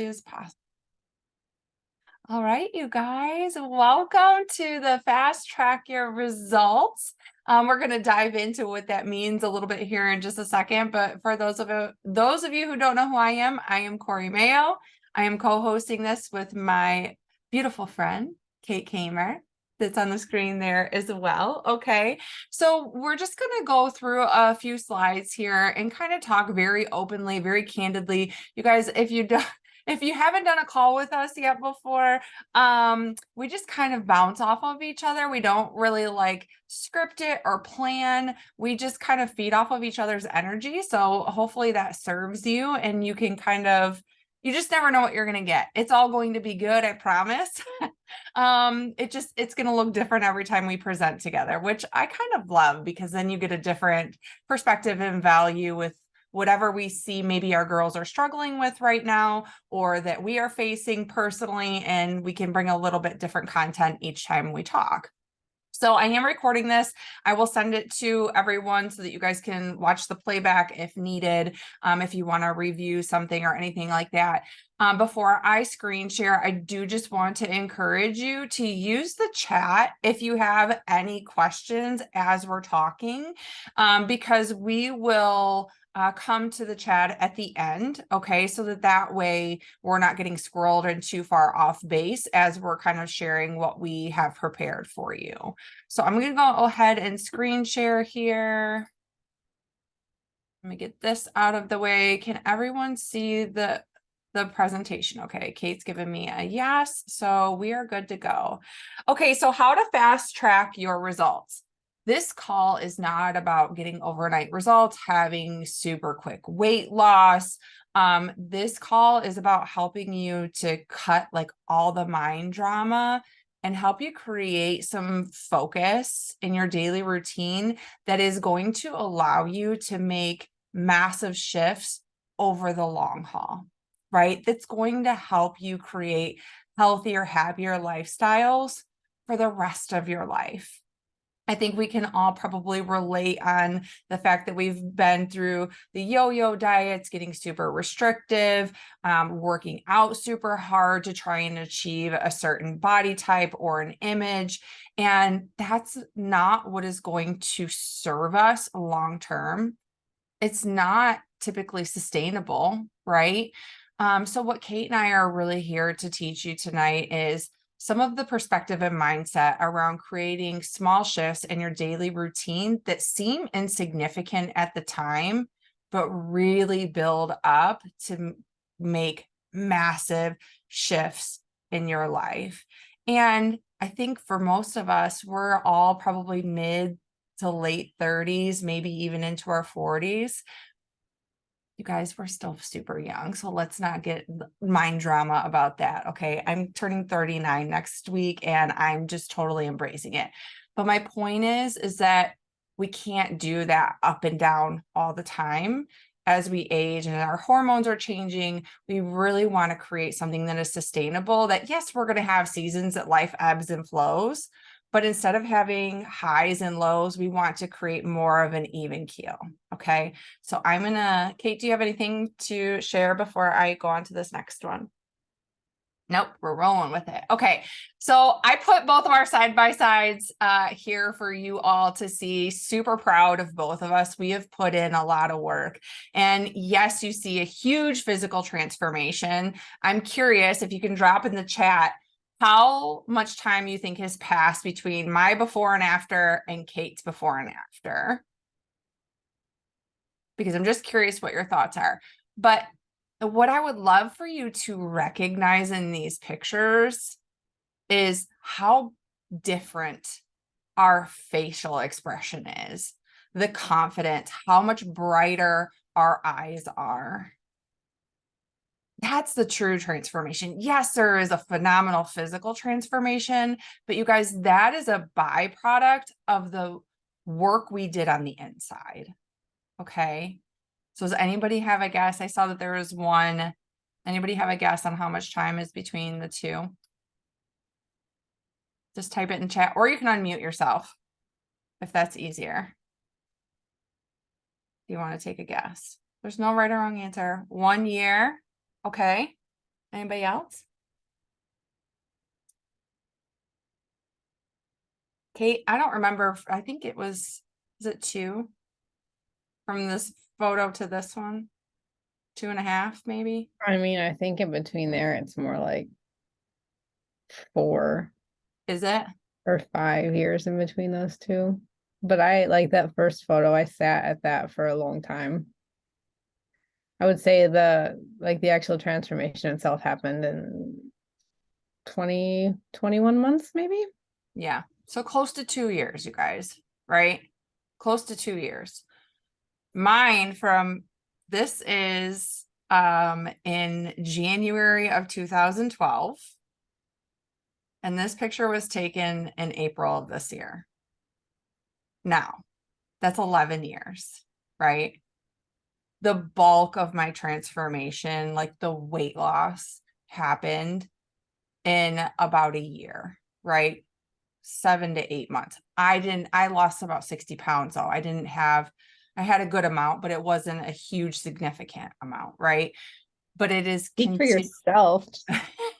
as possible. All right, you guys, welcome to the Fast Track Your Results. We're going to dive into what that means a little bit here in just a second. But for those of you who don't know who I am Corey Mayo. I am co-hosting this with my beautiful friend, Kate Kamer, that's on the screen there as well. Okay, so we're just going to go through a few slides here and kind of talk very openly, very candidly. You guys, if you haven't done a call with us yet before, we just kind of bounce off of each other. We don't really like script it or plan. We just kind of feed off of each other's energy. So hopefully that serves you, and you can you just never know what you're going to get. It's all going to be good, I promise. It's going to look different every time we present together, which I kind of love, because then you get a different perspective and value with whatever we see maybe our girls are struggling with right now, or that we are facing personally, and we can bring a little bit different content each time we talk. So I am recording this. I will send it to everyone so that you guys can watch the playback if needed, if you want to review something or anything like that. Before I screen share, I do just want to encourage you to use the chat if you have any questions as we're talking, because we will come to the chat at the end, okay? So that way we're not getting squirreled and too far off base as we're kind of sharing what we have prepared for you. So I'm going to go ahead and screen share here. Let me get this out of the way. Can everyone see the presentation? Okay, Kate's giving me a yes, so we are good to go. Okay, so how to fast track your results. This call is not about getting overnight results, having super quick weight loss. This call is about helping you to cut like all the mind drama and help you create some focus in your daily routine that is going to allow you to make massive shifts over the long haul, right? That's going to help you create healthier, happier lifestyles for the rest of your life. I think we can all probably relate on the fact that we've been through the yo-yo diets, getting super restrictive, working out super hard to try and achieve a certain body type or an image. And that's not what is going to serve us long-term. It's not typically sustainable, right? So what Kate and I are really here to teach you tonight is some of the perspective and mindset around creating small shifts in your daily routine that seem insignificant at the time, but really build up to make massive shifts in your life. And I think for most of us, we're all probably mid to late 30s, maybe even into our 40s. You guys, we're still super young, so let's not get mind drama about that, okay? I'm turning 39 next week, and I'm just totally embracing it. But my point is that we can't do that up and down all the time. As we age and our hormones are changing, we really want to create something that is sustainable, that yes, we're going to have seasons that life ebbs and flows, but instead of having highs and lows, we want to create more of an even keel. Okay. So Kate, do you have anything to share before I go on to this next one? Nope, we're rolling with it. Okay, so I put both of our side-by-sides here for you all to see. Super proud of both of us. We have put in a lot of work. And yes, you see a huge physical transformation. I'm curious if you can drop in the chat how much time you think has passed between my before and after and Kate's before and after. Because I'm just curious what your thoughts are. But what I would love for you to recognize in these pictures is how different our facial expression is, the confidence, how much brighter our eyes are. That's the true transformation. Yes, there is a phenomenal physical transformation, but you guys, that is a byproduct of the work we did on the inside. Okay. So does anybody have a guess? I saw that there was one. Anybody have a guess on how much time is between the two? Just type it in chat, or you can unmute yourself if that's easier. Do you want to take a guess? There's no right or wrong answer. 1 year. Okay. Anybody else? Kate, I don't remember. I think it was it 2 from this photo to this one? 2.5, maybe? I mean, I think in between there, it's more like 4 Is it? or 5 years in between those two. But I like that first photo, I sat at that for a long time. I would say the actual transformation itself happened in 21 months, maybe. Yeah. So close to 2 years, you guys, right? Close to 2 years. Mine from this is in January of 2012. And this picture was taken in April of this year. Now, that's 11 years, right? The bulk of my transformation, like the weight loss, happened in about a year, right? 7 to 8 months. I lost about 60 pounds though. I had a good amount, but it wasn't a huge significant amount, right? But it is Speak for yourself.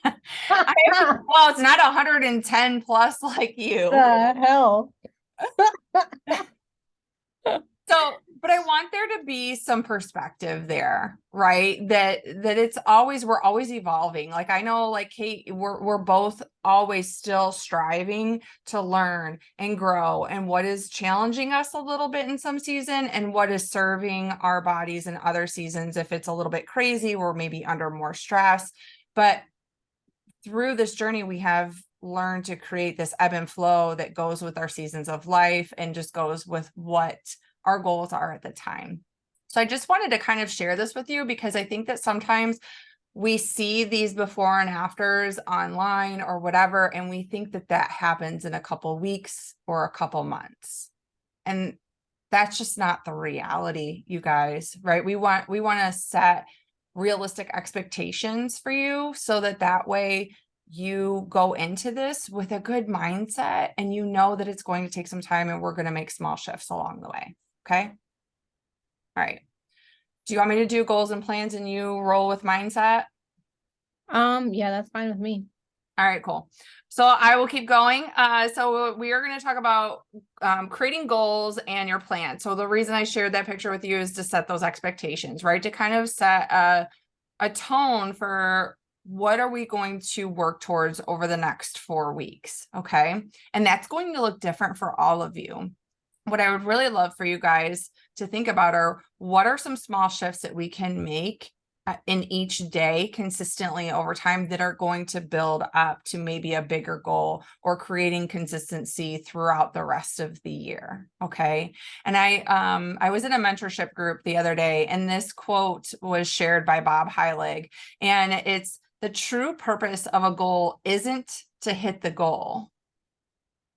well, it's not 110 plus like you. The hell. So, but I want there to be some perspective there, right? That it's always, we're always evolving. Like I know, like Kate, we're both always still striving to learn and grow, and what is challenging us a little bit in some season and what is serving our bodies in other seasons. If it's a little bit crazy, we're maybe under more stress. But through this journey, we have learned to create this ebb and flow that goes with our seasons of life and just goes with what our goals are at the time. So I just wanted to kind of share this with you because I think that sometimes we see these before and afters online or whatever, and we think that that happens in a couple weeks or a couple months. And that's just not the reality, you guys, right? We want to set realistic expectations for you so that way you go into this with a good mindset and you know that it's going to take some time and we're going to make small shifts along the way. Okay. All right. Do you want me to do goals and plans and you roll with mindset? Yeah, that's fine with me. All right, cool. So I will keep going. So we are going to talk about creating goals and your plan. So the reason I shared that picture with you is to set those expectations, right? To kind of set a tone for what are we going to work towards over the next 4 weeks, okay? And that's going to look different for all of you. What I would really love for you guys to think about are what are some small shifts that we can make in each day consistently over time that are going to build up to maybe a bigger goal or creating consistency throughout the rest of the year. Okay. And I was in a mentorship group the other day, and this quote was shared by Bob Heilig, and it's the true purpose of a goal isn't to hit the goal.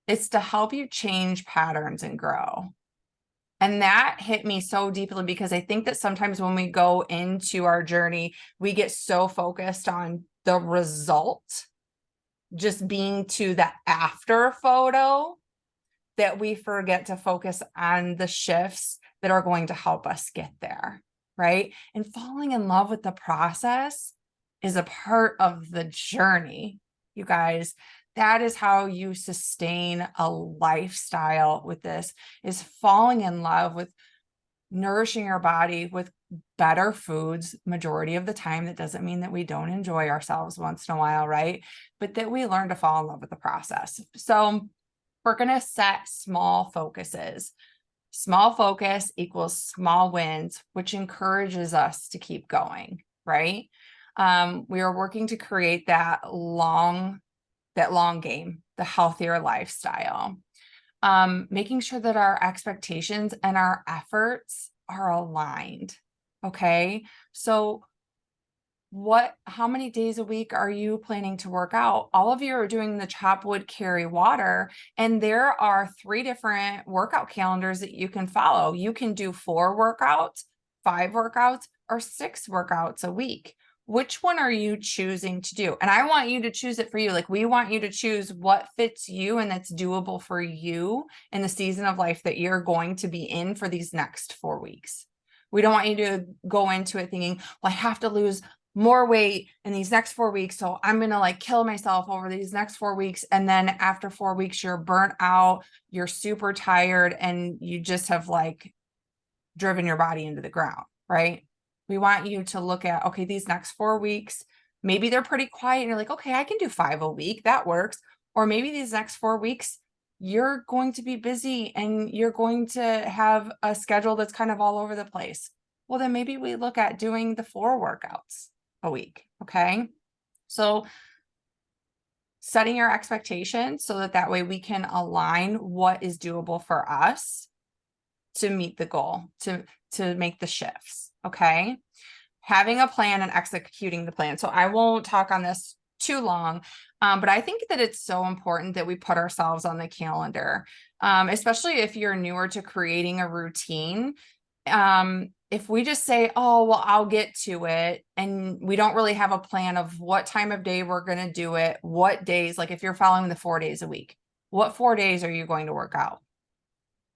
It's to help you change patterns and grow. And that hit me so deeply because I think that sometimes when we go into our journey, we get so focused on the result, just being to the after photo, that we forget to focus on the shifts that are going to help us get there, right? And falling in love with the process is a part of the journey, you guys. That is how you sustain a lifestyle with this, is falling in love with nourishing your body with better foods majority of the time. That doesn't mean that we don't enjoy ourselves once in a while, right? But that we learn to fall in love with the process. So we're going to set small focuses. Small focus equals small wins, which encourages us to keep going, right? We are working to create that long game, the healthier lifestyle. Making sure that our expectations and our efforts are aligned. Okay. So how many days a week are you planning to work out? All of you are doing the chop wood, carry water, and there are 3 different workout calendars that you can follow. You can do 4 workouts, 5 workouts, or 6 workouts a week. Which one are you choosing to do? And I want you to choose it for you. Like, we want you to choose what fits you and that's doable for you in the season of life that you're going to be in for these next 4 weeks. We don't want you to go into it thinking, well, I have to lose more weight in these next 4 weeks. So I'm going to like kill myself over these next 4 weeks. And then after 4 weeks, you're burnt out, you're super tired, and you just have like driven your body into the ground, right? We want you to look at, okay, these next 4 weeks, maybe they're pretty quiet and you're like, okay, I can do 5 a week. That works. Or maybe these next 4 weeks, you're going to be busy and you're going to have a schedule that's kind of all over the place. Well, then maybe we look at doing the 4 workouts a week. Okay. So setting your expectations so that way we can align what is doable for us to meet the goal, to make the shifts. Okay. Having a plan and executing the plan. So I won't talk on this too long, but I think that it's so important that we put ourselves on the calendar, especially if you're newer to creating a routine. If we just say, oh, well, I'll get to it, and we don't really have a plan of what time of day we're going to do it, what days, like if you're following the 4 days a week, what 4 days are you going to work out?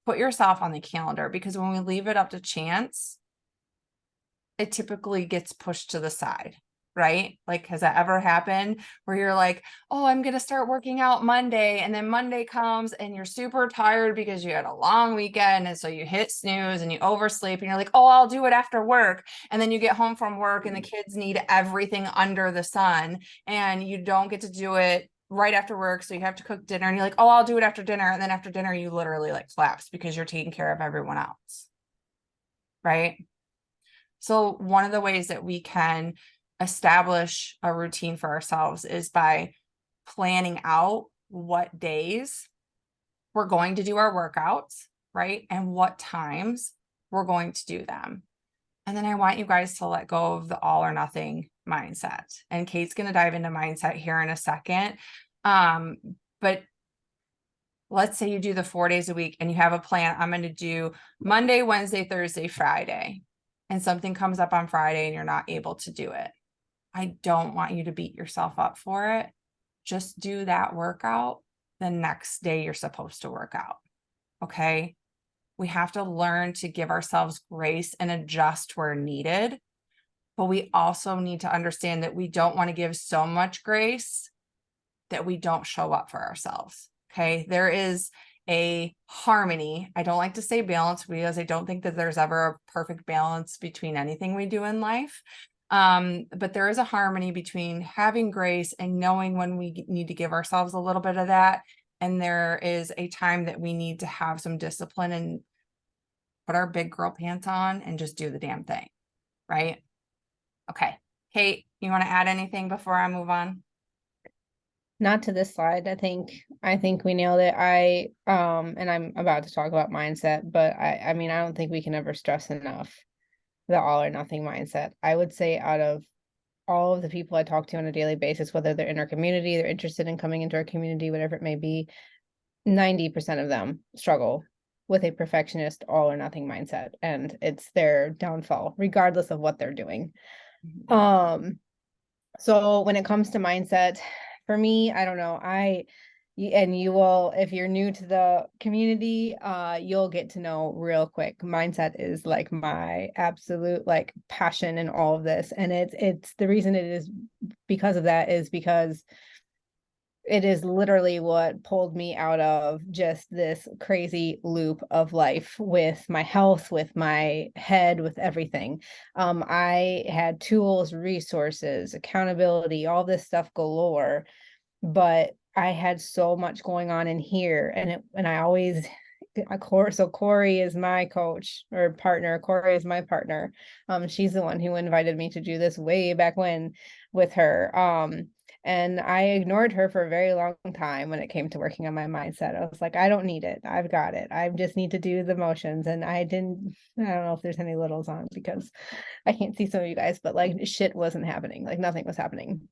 Put yourself on the calendar, because when we leave it up to chance, it typically gets pushed to the side, right? Like, has that ever happened where you're like, oh, I'm going to start working out Monday, and then Monday comes and you're super tired because you had a long weekend. And so you hit snooze and you oversleep and you're like, oh, I'll do it after work. And then you get home from work and the kids need everything under the sun and you don't get to do it right after work. So you have to cook dinner and you're like, oh, I'll do it after dinner. And then after dinner, you literally like collapse because you're taking care of everyone else. Right. So one of the ways that we can establish a routine for ourselves is by planning out what days we're going to do our workouts, right? And what times we're going to do them. And then I want you guys to let go of the all or nothing mindset. And Kate's going to dive into mindset here in a second. But let's say you do the 4 days a week and you have a plan. I'm going to do Monday, Wednesday, Thursday, Friday, and something comes up on Friday and you're not able to do it. I don't want you to beat yourself up for it. Just do that workout the next day you're supposed to work out. Okay. We have to learn to give ourselves grace and adjust where needed. But we also need to understand that we don't want to give so much grace that we don't show up for ourselves. Okay. There is a harmony. I don't like to say balance because I don't think that there's ever a perfect balance between anything we do in life. But there is a harmony between having grace and knowing when we need to give ourselves a little bit of that. And there is a time that we need to have some discipline and put our big girl pants on and just do the damn thing. Right. Okay. Kate, you want to add anything before I move on? Not to this slide. I think we nailed it. And I'm about to talk about mindset, but I mean, I don't think we can ever stress enough the all or nothing mindset. I would say out of all of the people I talk to on a daily basis, whether they're in our community, they're interested in coming into our community, whatever it may be, 90% of them struggle with a perfectionist all or nothing mindset, and it's their downfall regardless of what they're doing. So when it comes to mindset, for me, I don't know, and you will, if you're new to the community, you'll get to know real quick. Mindset is like my absolute like passion in all of this, and it's the reason it is because of that is because it is literally what pulled me out of just this crazy loop of life with my health, with my head, with everything. I had tools, resources, accountability, all this stuff galore, but I had so much going on in here, and I always, so Corey is my coach or partner. Corey is my partner. She's the one who invited me to do this way back when with her. And I ignored her for a very long time when it came to working on my mindset. I was like, I don't need it. I've got it. I just need to do the motions. And I don't know if there's any littles on because I can't see some of you guys, but like shit wasn't happening. Like nothing was happening.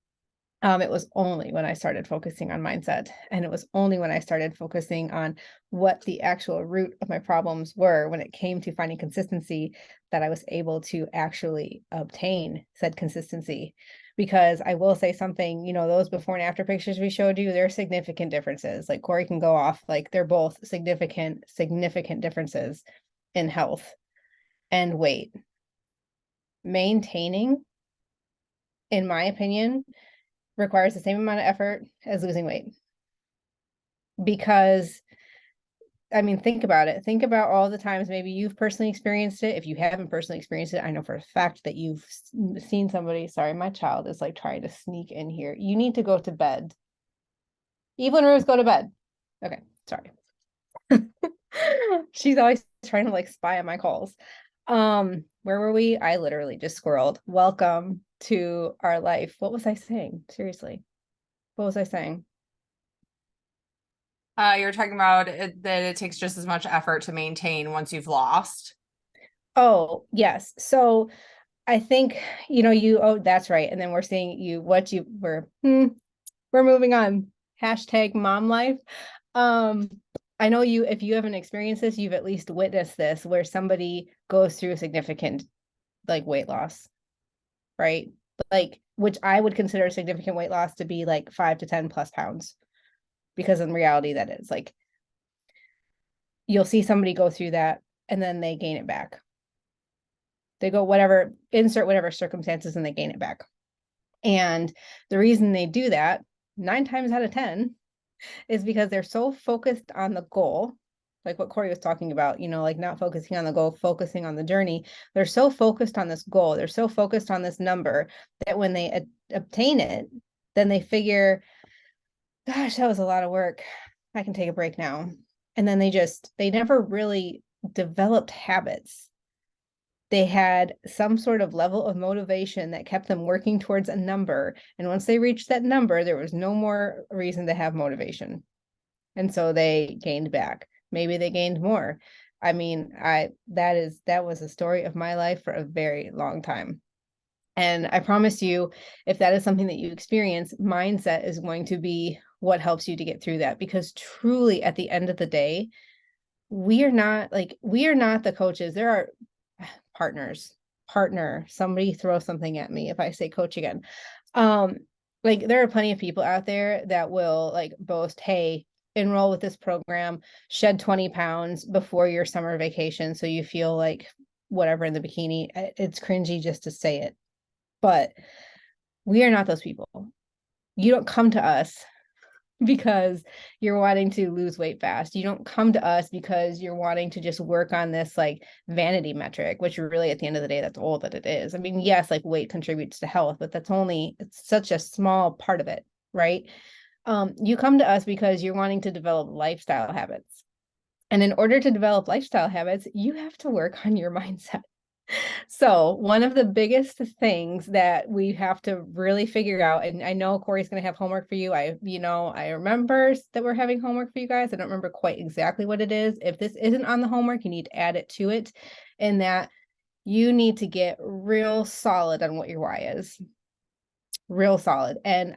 It was only when I started focusing on mindset, and it was only when I started focusing on what the actual root of my problems were when it came to finding consistency that I was able to actually obtain said consistency. Because I will say something, those before and after pictures we showed you, there are significant differences. Like Corey can go off, like they're both significant differences in health and weight. Maintaining in my opinion, requires the same amount of effort as losing weight. Because, I mean, think about it. Think about all the times maybe you've personally experienced it. If you haven't personally experienced it, I know for a fact that you've seen somebody. Sorry, my child is like trying to sneak in here. You need to go to bed. Evelyn Rose, go to bed. Okay, sorry. She's always trying to like spy on my calls. Where were we? I literally just squirreled. Welcome to our life. What was I saying? Seriously. What was I saying? You're talking about that it takes just as much effort to maintain once you've lost. Oh, yes. So I think, oh, that's right. And then we're seeing we're moving on. Hashtag mom life. Um, I know if you haven't experienced this, you've at least witnessed this where somebody goes through a significant like weight loss, right? Like, which I would consider a significant weight loss to be like 5 to 10 plus pounds, because in reality, that is like, you'll see somebody go through that and then they gain it back. They go insert whatever circumstances and they gain it back. And the reason they do that 9 times out of 10 is because they're so focused on the goal, like what Corey was talking about, like not focusing on the goal, focusing on the journey. They're so focused on this goal. They're so focused on this number that when they obtain it, then they figure, gosh, that was a lot of work. I can take a break now. And then they never really developed habits. They had some sort of level of motivation that kept them working towards a number. And once they reached that number, there was no more reason to have motivation. And so they gained back. Maybe they gained more. I mean, that was the story of my life for a very long time. And I promise you, if that is something that you experience, mindset is going to be what helps you to get through that. Because truly, at the end of the day, we are not the coaches. There are somebody throw something at me if I say coach again. Like there are plenty of people out there that will like boast, hey, enroll with this program, shed 20 pounds before your summer vacation so you feel like whatever in the bikini. It's cringy just to say it, but we are not those people. You don't come to us because you're wanting to lose weight fast. You don't come to us because you're wanting to just work on this like vanity metric, which really at the end of the day, that's all that it is. I mean, yes, like weight contributes to health, but it's such a small part of it, right? You come to us because you're wanting to develop lifestyle habits. And in order to develop lifestyle habits, you have to work on your mindset. So one of the biggest things that we have to really figure out, and I know Corey's going to have homework for you. I remember that we're having homework for you guys. I don't remember quite exactly what it is. If this isn't on the homework, you need to add it to it, and that you need to get real solid on what your why is. Real solid. And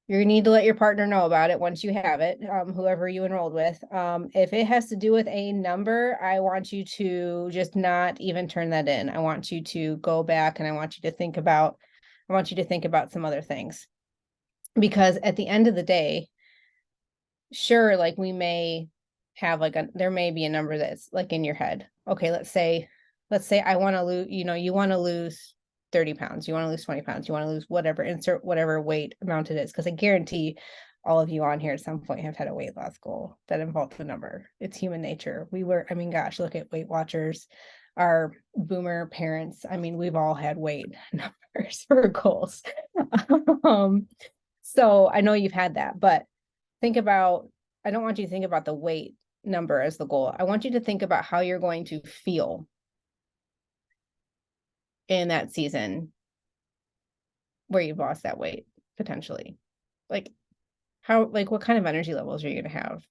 you need to let your partner know about it once you have it, whoever you enrolled with. If it has to do with a number, I want you to just not even turn that in. I want you to go back and I want you to think about some other things. Because at the end of the day, sure, like we may have there may be a number that's like in your head. Okay, let's say I want to lose, you want to lose 30 pounds, you want to lose 20 pounds, you want to lose whatever, insert whatever weight amount it is. Because I guarantee all of you on here at some point have had a weight loss goal that involves a number. It's human nature. I mean, gosh, look at Weight Watchers, our boomer parents. I mean, we've all had weight numbers for goals. So I know you've had that, but I don't want you to think about the weight number as the goal. I want you to think about how you're going to feel in that season where you've lost that weight potentially. Like what kind of energy levels are you going to have?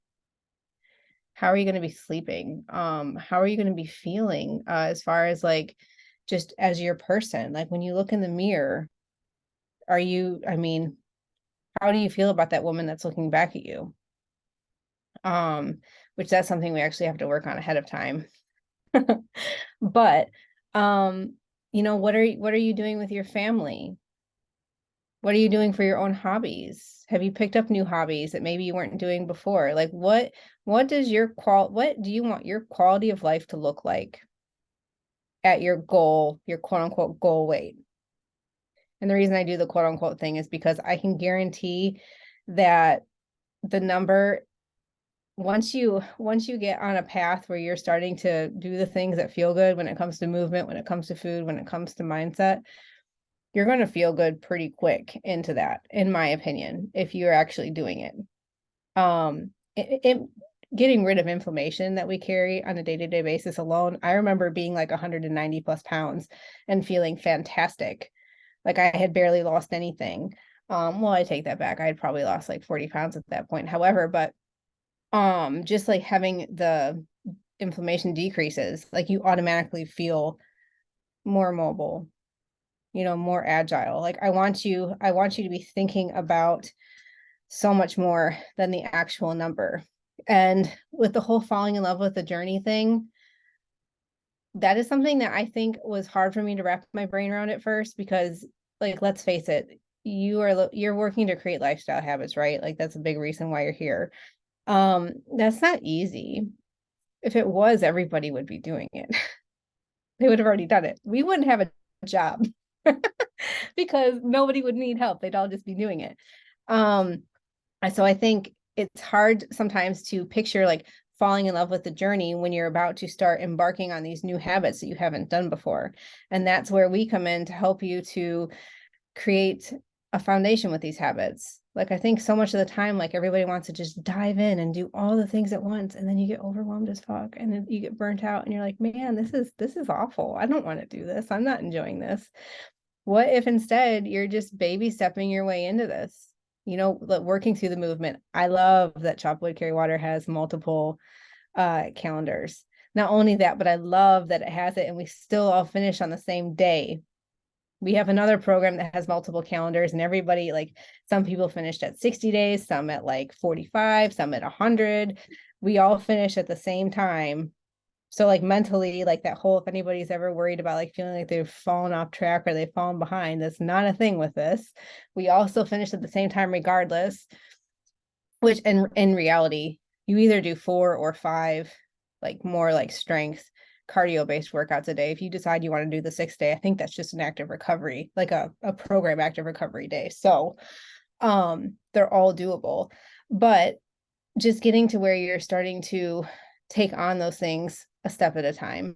How are you going to be sleeping? How are you going to be feeling as far as like just as your person? Like when you look in the mirror, how do you feel about that woman that's looking back at you? Which that's something we actually have to work on ahead of time. But what are you doing with your family? What are you doing for your own hobbies? Have you picked up new hobbies that maybe you weren't doing before? Like what do you want your quality of life to look like at your goal, your quote unquote goal weight? And the reason I do the quote unquote thing is because I can guarantee that the number, once you get on a path where you're starting to do the things that feel good when it comes to movement, when it comes to food, when it comes to mindset, you're going to feel good pretty quick into that, in my opinion, if you're actually doing it. It getting rid of inflammation that we carry on a day-to-day basis alone. I remember being like 190 plus pounds and feeling fantastic. Like I had barely lost anything. Well, I take that back. I had probably lost like 40 pounds at that point. However, but just like having the inflammation decreases, like you automatically feel more mobile, more agile. Like I want you to be thinking about so much more than the actual number. And with the whole falling in love with the journey thing, that is something that I think was hard for me to wrap my brain around at first, because like, let's face it, you're working to create lifestyle habits, right? Like that's a big reason why you're here. That's not easy. If it was, everybody would be doing it. They would have already done it. We wouldn't have a job because nobody would need help. They'd all just be doing it. So I think it's hard sometimes to picture like falling in love with the journey when you're about to start embarking on these new habits that you haven't done before. And that's where we come in to help you to create a foundation with these habits. Like I think so much of the time, like everybody wants to just dive in and do all the things at once, and then you get overwhelmed as fuck, and then you get burnt out, and you're like, man, this is awful. I don't want to do this. I'm not enjoying this. What if instead you're just baby stepping your way into this? Working through the movement. I love that Chop Wood Carry Water has multiple calendars. Not only that, but I love that it has it and we still all finish on the same day. We have another program that has multiple calendars, and everybody, like some people finished at 60 days, some at like 45, some at 100. We all finish at the same time. So like mentally, like that whole, if anybody's ever worried about like feeling like they've fallen off track or they've fallen behind, that's not a thing with this. We also finish at the same time regardless, which in reality, you either do 4 or 5, like more like strength cardio based workouts a day. If you decide you want to do the 6th day, I think that's just an active recovery, like a program active recovery day. So they're all doable, but just getting to where you're starting to take on those things a step at a time,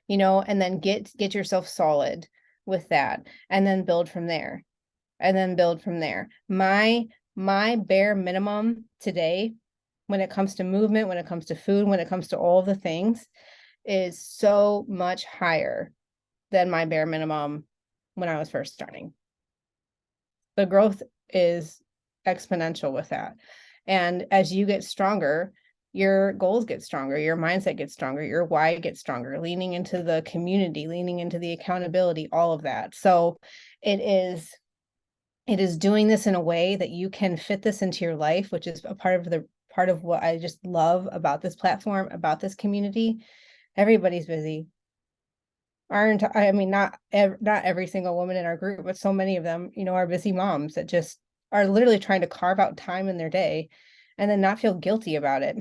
and then get yourself solid with that, and then build from there, and then build from there. My bare minimum today, when it comes to movement, when it comes to food, when it comes to all of the things, is so much higher than my bare minimum when I was first starting. The growth is exponential with that. And as you get stronger, your goals get stronger, your mindset gets stronger, your why gets stronger, leaning into the community, leaning into the accountability, all of that. So it is doing this in a way that you can fit this into your life, which is a part of what I just love about this platform, about this community. Everybody's busy. I mean, not every single woman in our group, but so many of them, are busy moms that just are literally trying to carve out time in their day and then not feel guilty about it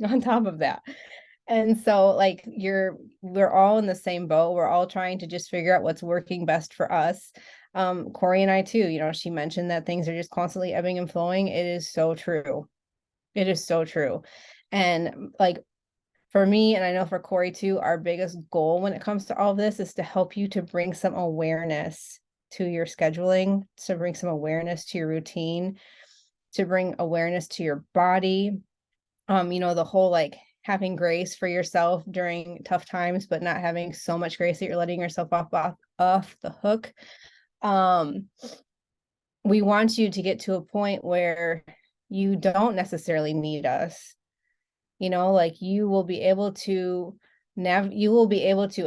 on top of that. And so like we're all in the same boat. We're all trying to just figure out what's working best for us. Corey and I too, she mentioned that things are just constantly ebbing and flowing. It is so true. It is so true. And like for me, and I know for Corey too, our biggest goal when it comes to all of this is to help you to bring some awareness to your scheduling, to bring some awareness to your routine, to bring awareness to your body. The whole like having grace for yourself during tough times, but not having so much grace that you're letting yourself off the hook. We want you to get to a point where you don't necessarily need us. Like you will be able to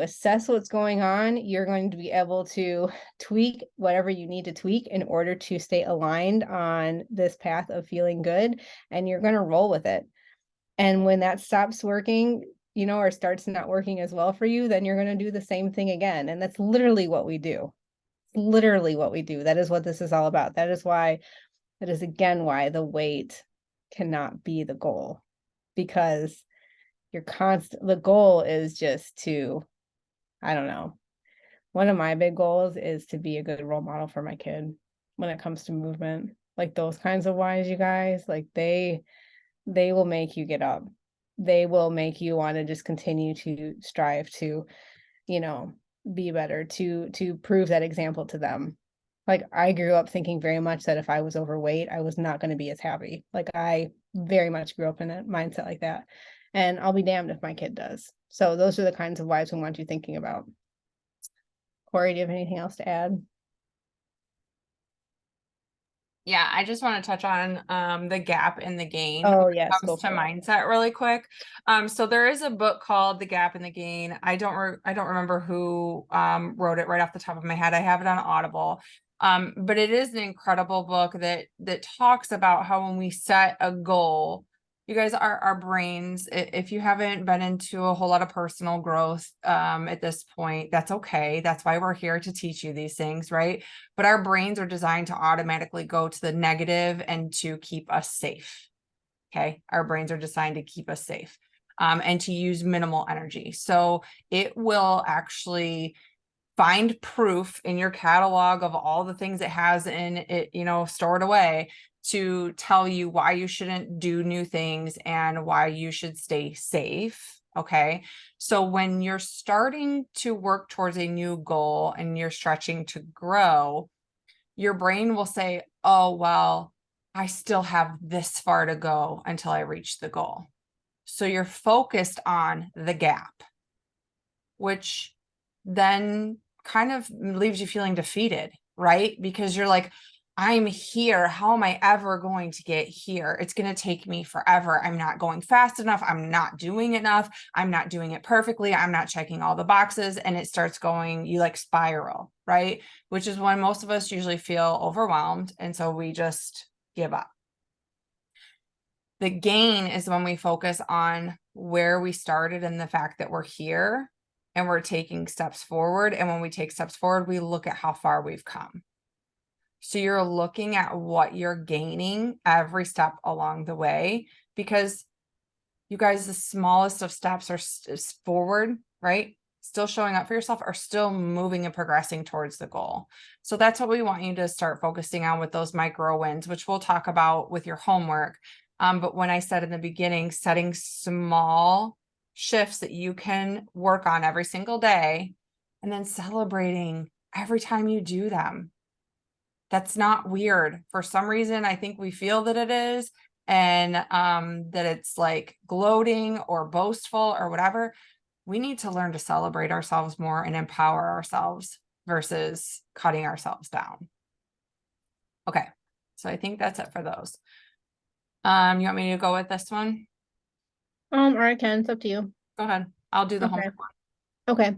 assess what's going on. You're going to be able to tweak whatever you need to tweak in order to stay aligned on this path of feeling good, and you're going to roll with it. And when that stops working, or starts not working as well for you, then you're going to do the same thing again. And that's literally what we do. Literally what we do. That is what this is all about. That is again why the weight cannot be the goal, because the goal is just to, I don't know, One of my big goals is to be a good role model for my kid when it comes to movement. Like those kinds of whys, you guys, like they will make you get up. They will make you want to just continue to strive to, you know, be better, to prove that example to them. Like I grew up thinking very much that if I was overweight, I was not going to be as happy. Like I very much grew up in a mindset like that. And I'll be damned if my kid does. So those are the kinds of whys we want you thinking about. Corey, do you have anything else to add? Yeah, I just want to touch on the gap and the gain when Oh, it yes, go comes to for it. mindset really quick. So there is a book called The Gap and the Gain. I don't remember who wrote it right off the top of my head. I have it on Audible. But it is an incredible book that talks about how when we set a goal, you guys, our brains, if you haven't been into a whole lot of personal growth at this point, that's okay. That's why we're here to teach you these things, right? But our brains are designed to automatically go to the negative and to keep us safe. Okay. Our brains are designed to keep us safe and to use minimal energy. So it will actually find proof in your catalog of all the things it has in it, stored away to tell you why you shouldn't do new things and why you should stay safe. Okay. So when you're starting to work towards a new goal and you're stretching to grow, your brain will say, oh, well, I still have this far to go until I reach the goal. So you're focused on the gap, which then kind of leaves you feeling defeated, right? Because you're like, I'm here. How am I ever going to get here? It's going to take me forever. I'm not going fast enough. I'm not doing enough. I'm not doing it perfectly. I'm not checking all the boxes. And it starts going, you like spiral, right? Which is when most of us usually feel overwhelmed. And so we just give up. The gain is when we focus on where we started and the fact that we're here and we're taking steps forward. And when we take steps forward, we look at how far we've come. So you're looking at what you're gaining every step along the way, because you guys, the smallest of steps are forward, right? Still showing up for yourself, are still moving and progressing towards the goal. So that's what we want you to start focusing on with those micro wins, which we'll talk about with your homework. But when I said in the beginning, setting small shifts that you can work on every single day and then celebrating every time you do them. That's not weird. For some reason, I think we feel that it is, and that it's like gloating or boastful or whatever. We need to learn to celebrate ourselves more and empower ourselves versus cutting ourselves down. Okay, so I think that's it for those. You want me to go with this one? All right, Ken, it's up to you. Go ahead. I'll do the Okay. homework one. Okay.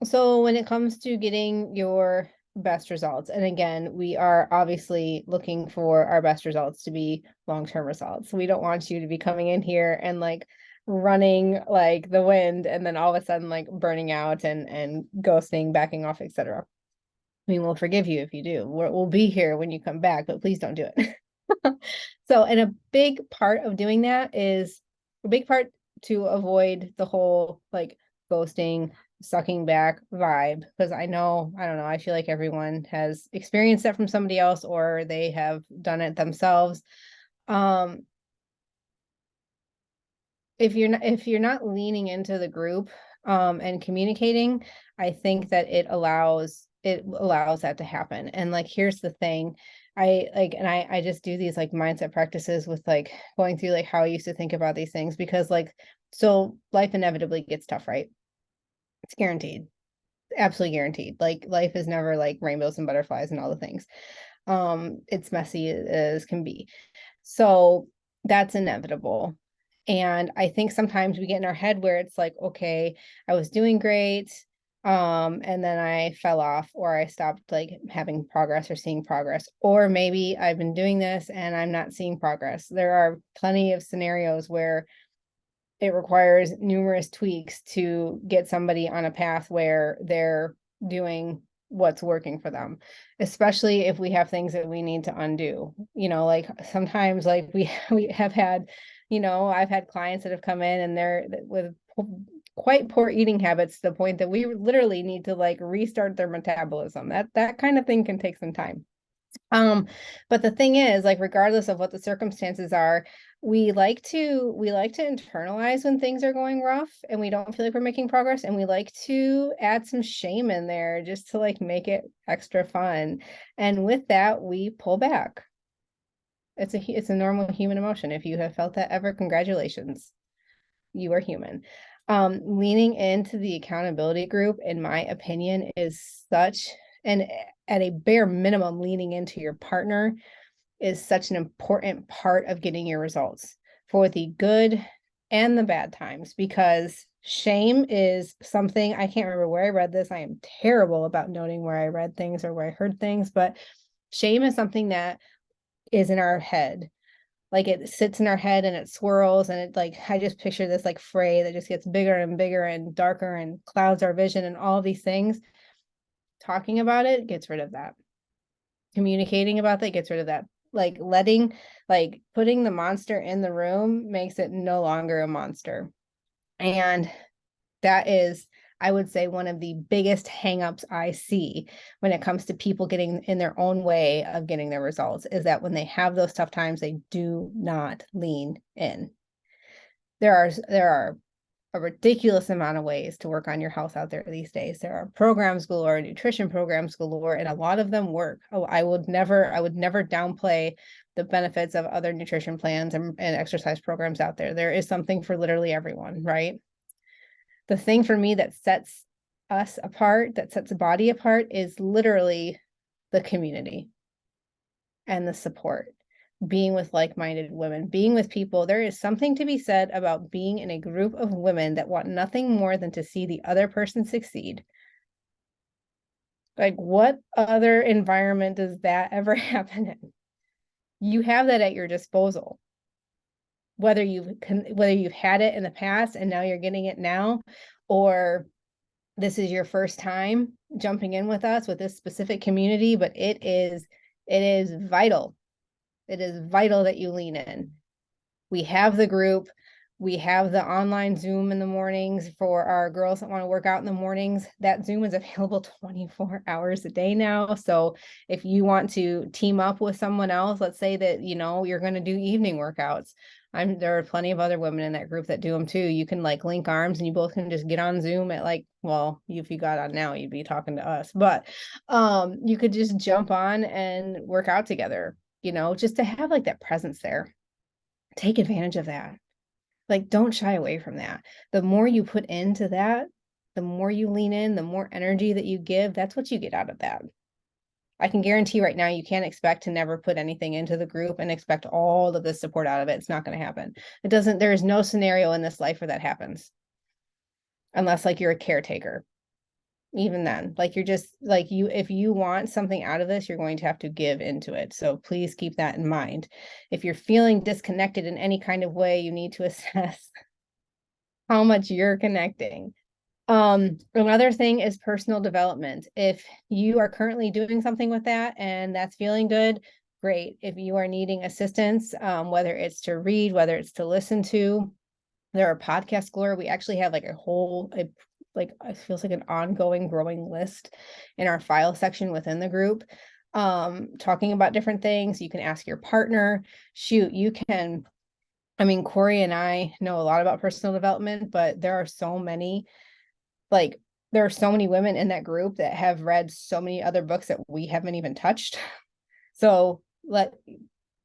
So when it comes to getting your best results, and again, we are obviously looking for our best results to be long-term results. We don't want you to be coming in here and like running like the wind and then all of a sudden like burning out and ghosting, backing off, etc. I mean, we'll forgive you if you do. We'll be here when you come back, but please don't do it. So, and a big part of doing that is a big part to avoid the whole like ghosting, sucking back vibe. Because I know, I don't know, I feel like everyone has experienced that from somebody else or they have done it themselves. If you're not leaning into the group and communicating, I think that it allows that to happen. And like here's the thing. I just do these like mindset practices with like going through like how I used to think about these things because like so life inevitably gets tough, right? It's guaranteed. Absolutely guaranteed. Like life is never like rainbows and butterflies and all the things. It's messy as can be. So that's inevitable. And I think sometimes we get in our head where it's like, okay, I was doing great. And then I fell off or I stopped like having progress or seeing progress. Or maybe I've been doing this and I'm not seeing progress. There are plenty of scenarios where it requires numerous tweaks to get somebody on a path where they're doing what's working for them, especially if we have things that we need to undo. Like sometimes like we have had, I've had clients that have come in and they're with quite poor eating habits to the point that we literally need to like restart their metabolism. That kind of thing can take some time. But the thing is, like, regardless of what the circumstances are, we like to internalize when things are going rough and we don't feel like we're making progress, and we like to add some shame in there just to like make it extra fun. And with that, we pull back. It's a normal human emotion. If you have felt that ever, congratulations. You are human. Leaning into the accountability group, in my opinion, is such, and at a bare minimum, leaning into your partner is such an important part of getting your results for the good and the bad times, because shame is something, I can't remember where I read this. I am terrible about noting where I read things or where I heard things, but shame is something that is in our head. Like, it sits in our head and it swirls, and it, like, I just picture this like fray that just gets bigger and bigger and darker and clouds our vision and all these things. Talking about it gets rid of that. Communicating about that gets rid of that. Like, putting the monster in the room makes it no longer a monster. And that is, I would say, one of the biggest hangups I see when it comes to people getting in their own way of getting their results, is that when they have those tough times, they do not lean in. There are a ridiculous amount of ways to work on your health out there these days. There are programs galore, nutrition programs galore, and a lot of them work. Oh, I would never downplay the benefits of other nutrition plans and exercise programs out there. There is something for literally everyone, right? The thing for me that sets us apart, that sets a body apart, is literally the community and the support. Being with like-minded women, being with people. There is something to be said about being in a group of women that want nothing more than to see the other person succeed. Like, what other environment does that ever happen in? You have that at your disposal. Whether you've had it in the past and now you're getting it now, or this is your first time jumping in with us with this specific community, but it is vital. It is vital that you lean in. We have the group. We have the online Zoom in the mornings for our girls that want to work out in the mornings. That Zoom is available 24 hours a day now. So if you want to team up with someone else, let's say that, you're going to do evening workouts. There are plenty of other women in that group that do them too. You can like link arms and you both can just get on Zoom at like, well, if you got on now, you'd be talking to us, but you could just jump on and work out together, just to have like that presence there. Take advantage of that. Like, don't shy away from that. The more you put into that, the more you lean in, the more energy that you give, that's what you get out of that. I can guarantee right now you can't expect to never put anything into the group and expect all of this support out of it. It's not going to happen. There is no scenario in this life where that happens. Unless like you're a caretaker. Even then, like, you're just like, if you want something out of this, you're going to have to give into it. So please keep that in mind. If you're feeling disconnected in any kind of way, you need to assess how much you're connecting. Another thing is personal development. If you are currently doing something with that and that's feeling good, great. If you are needing assistance, whether it's to read, whether it's to listen to, there are podcasts galore. We actually have like like, it feels like an ongoing growing list in our file section within the group, talking about different things. You can ask your partner. Shoot, you can, Corey and I know a lot about personal development, but there are so many women in that group that have read so many other books that we haven't even touched. So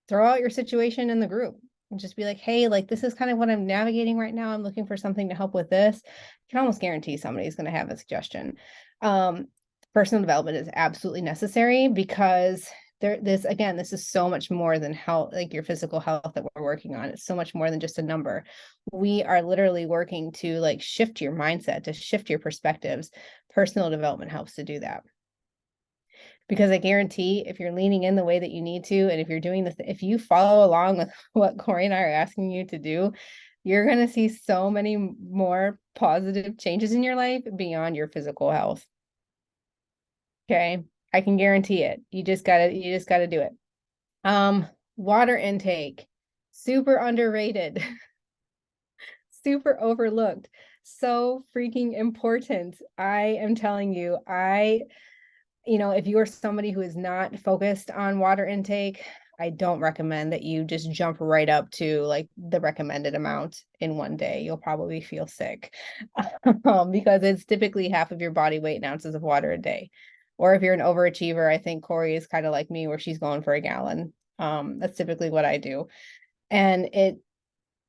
throw out your situation in the group and just be like, hey, like, this is kind of what I'm navigating right now. I'm looking for something to help with this. You can almost guarantee somebody's going to have a suggestion. Personal development is absolutely necessary, because this is so much more than health, like your physical health that we're working on. It's so much more than just a number. We are literally working to like shift your mindset, to shift your perspectives. Personal development helps to do that. Because I guarantee if you're leaning in the way that you need to, and if you're doing if you follow along with what Corey and I are asking you to do, you're going to see so many more positive changes in your life beyond your physical health. Okay. I can guarantee it. You just gotta do it. Water intake, super underrated, super overlooked. so freaking important. I am telling you, if you are somebody who is not focused on water intake, I don't recommend that you just jump right up to like the recommended amount in one day. You'll probably feel sick because it's typically half of your body weight in ounces of water a day. Or if you're an overachiever, I think Corey is kind of like me where she's going for a gallon. That's typically what I do. And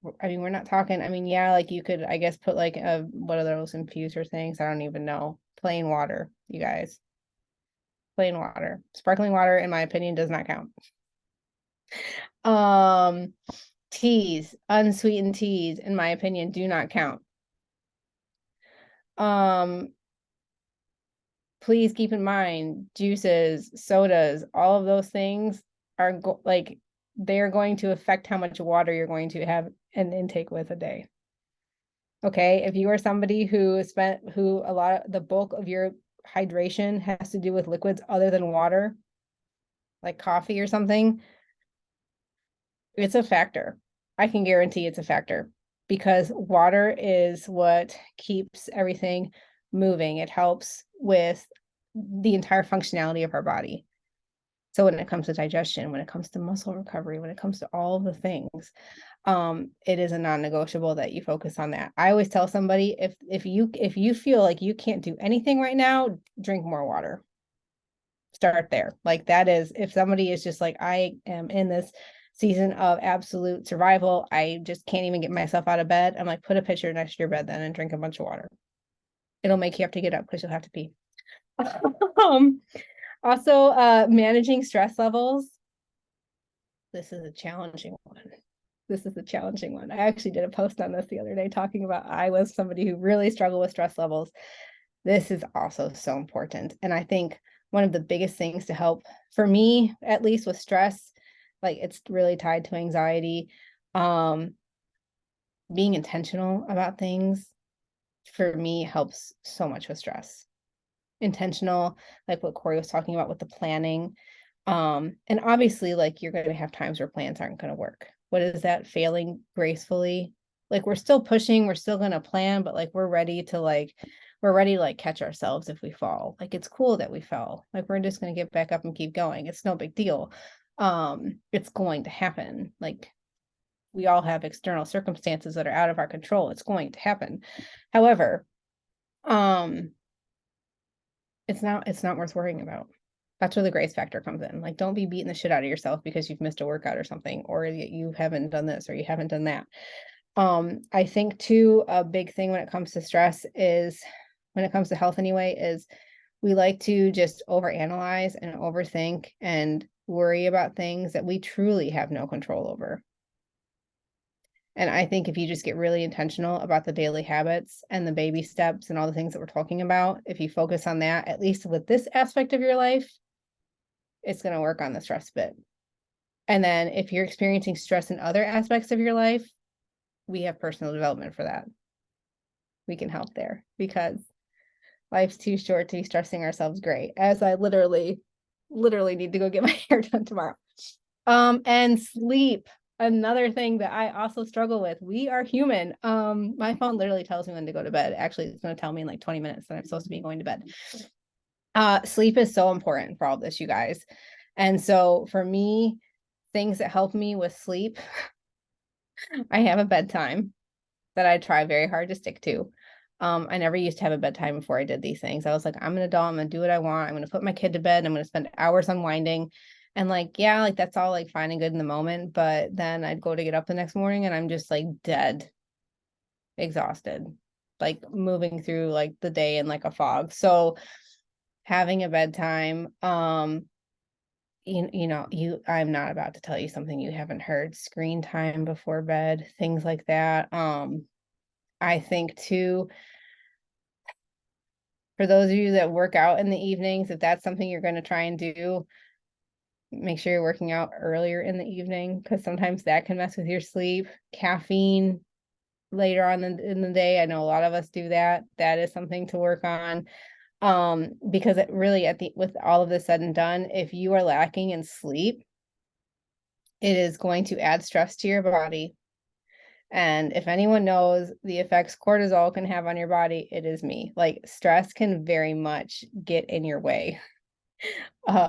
we're not talking, yeah, like you could, I guess, put like what are those infuser things? I don't even know. Plain water, you guys. Plain water. Sparkling water, in my opinion, does not count. Um, Teas, unsweetened teas, in my opinion, do not count. Please keep in mind, juices, sodas, all of those things are they're going to affect how much water you're going to have an intake with a day. Okay, if you are somebody who a lot of the bulk of your hydration has to do with liquids other than water, like coffee or something, it's a factor. I can guarantee it's a factor because water is what keeps everything moving. It helps with the entire functionality of our body. So when it comes to digestion, when it comes to muscle recovery, when it comes to all of the things, it is a non-negotiable that you focus on that. I always tell somebody if you feel like you can't do anything right now, drink more water. Start there. Like that is, if somebody is just like, I am in this season of absolute survival, I just can't even get myself out of bed. I'm like, put a pitcher next to your bed then and drink a bunch of water. It'll make you have to get up because you'll have to pee. Also, managing stress levels. This is a challenging one. I actually did a post on this the other day talking about I was somebody who really struggled with stress levels. This is also so important. And I think one of the biggest things to help for me, at least with stress, like it's really tied to anxiety. Being intentional about things for me helps so much with stress. Intentional, like what Corey was talking about with the planning. And obviously, like you're going to have times where plans aren't going to work. What is that? Failing gracefully. Like we're still pushing, we're still going to plan, but like we're ready to like catch ourselves if we fall. Like it's cool that we fell. Like we're just going to get back up and keep going. It's no big deal. It's going to happen. Like we all have external circumstances that are out of our control. It's going to happen. However, it's not worth worrying about. That's where the grace factor comes in. Like, don't be beating the shit out of yourself because you've missed a workout or something, or you haven't done this or you haven't done that. I think too, a big thing when it comes to stress is, when it comes to health anyway, is we like to just overanalyze and overthink and worry about things that we truly have no control over. And I think if you just get really intentional about the daily habits and the baby steps and all the things that we're talking about, if you focus on that, at least with this aspect of your life, it's going to work on the stress bit. And then if you're experiencing stress in other aspects of your life, we have personal development for that. We can help there because life's too short to be stressing ourselves great, as I literally need to go get my hair done tomorrow. And sleep, another thing that I also struggle with. We are human. My phone literally tells me when to go to bed. Actually, it's going to tell me in like 20 minutes that I'm supposed to be going to bed. Sleep is so important for all this, you guys. And so for me, things that help me with sleep, I have a bedtime that I try very hard to stick to. I never used to have a bedtime before I did these things. I was like, I'm an adult, I'm gonna do what I want. I'm gonna put my kid to bed. I'm gonna spend hours unwinding. And like, yeah, like that's all like fine and good in the moment. But then I'd go to get up the next morning and I'm just like dead, exhausted, like moving through like the day in like a fog. So having a bedtime, I'm not about to tell you something you haven't heard. Screen time before bed, things like that. I think too, for those of you that work out in the evenings, if that's something you're going to try and do, make sure you're working out earlier in the evening because sometimes that can mess with your sleep. Caffeine later on in the day, I know a lot of us do that. That is something to work on. Because it really, with all of this said and done, if you are lacking in sleep, it is going to add stress to your body. And if anyone knows the effects cortisol can have on your body, it is me. Like stress can very much get in your way.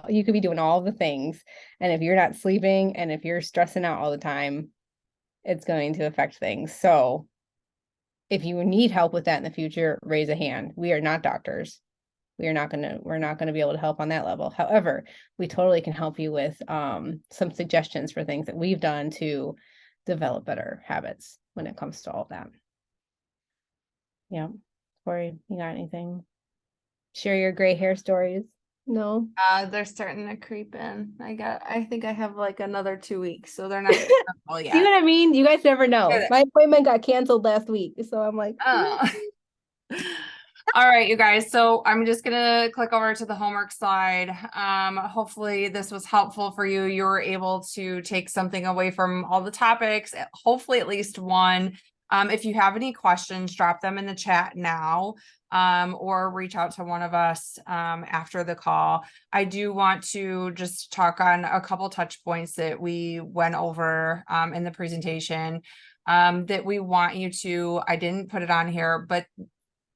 You could be doing all the things. And if you're not sleeping and if you're stressing out all the time, it's going to affect things. So if you need help with that in the future, raise a hand. We are not doctors. We're not gonna be able to help on that level. However, we totally can help you with some suggestions for things that we've done to develop better habits when it comes to all of that. Yeah. Corey, you got anything? Share your gray hair stories. No. They're starting to creep in. I think I have like another 2 weeks, so they're not full See yet. what I mean? You guys never know. Good. My appointment got canceled last week, so I'm like, Oh. All right, you guys. So I'm just gonna click over to the homework slide. Hopefully this was helpful for you. You were able to take something away from all the topics, hopefully at least one. If you have any questions, drop them in the chat now, or reach out to one of us after the call. I do want to just talk on a couple touch points that we went over in the presentation that we want you to, I didn't put it on here, but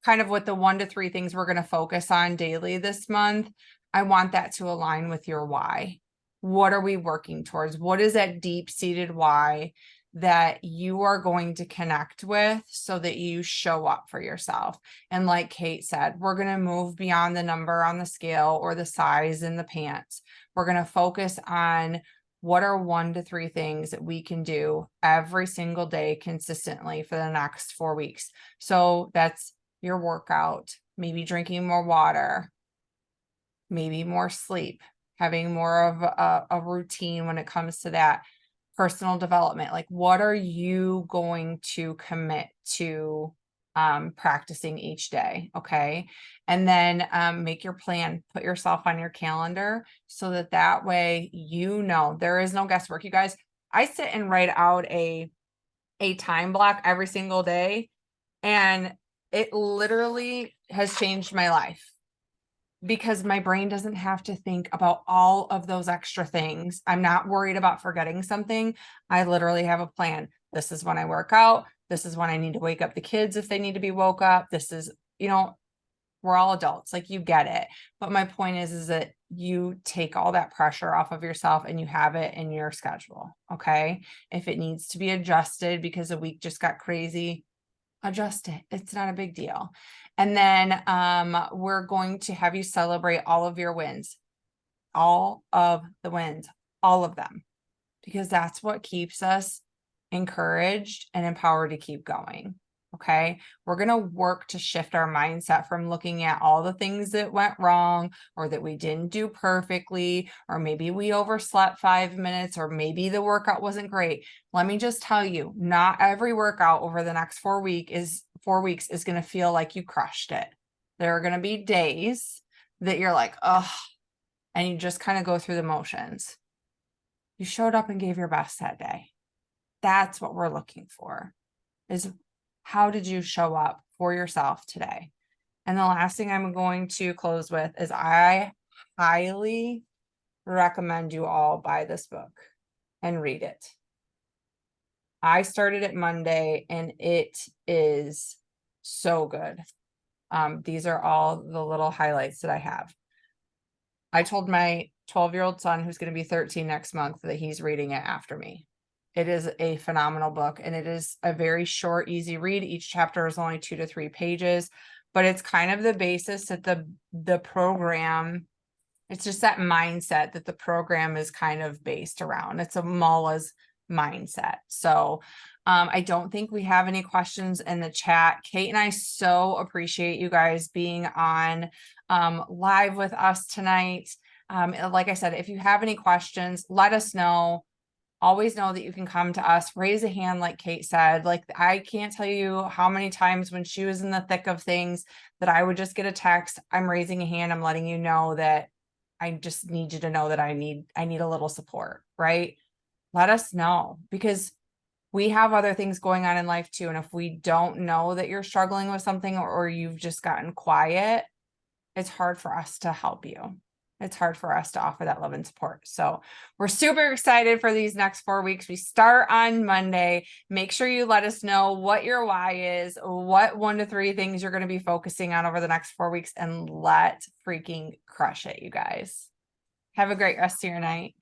kind of what the 1 to 3 things we're going to focus on daily this month, I want that to align with your why. What are we working towards? What is that deep-seated why that you are going to connect with so that you show up for yourself? And like Kate said, we're going to move beyond the number on the scale or the size in the pants. We're going to focus on what are 1 to 3 things that we can do every single day consistently for the next 4 weeks. So that's your workout, maybe drinking more water, maybe more sleep, having more of a routine when it comes to that personal development. Like, what are you going to commit to practicing each day? Okay. And then make your plan, put yourself on your calendar so that way, there is no guesswork. You guys, I sit and write out a time block every single day, and it literally has changed my life because my brain doesn't have to think about all of those extra things. I'm not worried about forgetting something. I literally have a plan. This is when I work out. This is when I need to wake up the kids if they need to be woke up. This is, we're all adults, like you get it. But my point is that you take all that pressure off of yourself and you have it in your schedule. Okay. If it needs to be adjusted because a week just got crazy, adjust it. It's not a big deal. And then we're going to have you celebrate all of your wins, all of the wins, all of them, because that's what keeps us encouraged and empowered to keep going. Okay. We're going to work to shift our mindset from looking at all the things that went wrong or that we didn't do perfectly, or maybe we overslept 5 minutes, or maybe the workout wasn't great. Let me just tell you, not every workout over the next 4 weeks is going to feel like you crushed it. There are going to be days that you're like, oh, and you just kind of go through the motions. You showed up and gave your best that day. That's what we're looking for, is how did you show up for yourself today? And the last thing I'm going to close with is I highly recommend you all buy this book and read it. I started it Monday and it is so good. These are all the little highlights that I have. I told my 12-year-old son, who's going to be 13 next month, that he's reading it after me. It is a phenomenal book, and it is a very short, easy read. Each chapter is only 2 to 3 pages, but it's kind of the basis that the program, it's just that mindset that the program is kind of based around. It's a Mala's mindset. So I don't think we have any questions in the chat. Kate and I so appreciate you guys being on live with us tonight. Like I said, if you have any questions, let us know. Always know that you can come to us, raise a hand, like Kate said. Like, I can't tell you how many times when she was in the thick of things that I would just get a text, I'm raising a hand, I'm letting you know that I just need you to know that I need a little support, right? Let us know, because we have other things going on in life too. And if we don't know that you're struggling with something, or you've just gotten quiet, it's hard for us to help you. it's hard for us to offer that love and support. So we're super excited for these next 4 weeks. We start on Monday. Make sure you let us know what your why is, what 1 to 3 things you're going to be focusing on over the next 4 weeks, and let's freaking crush it, you guys. Have a great rest of your night.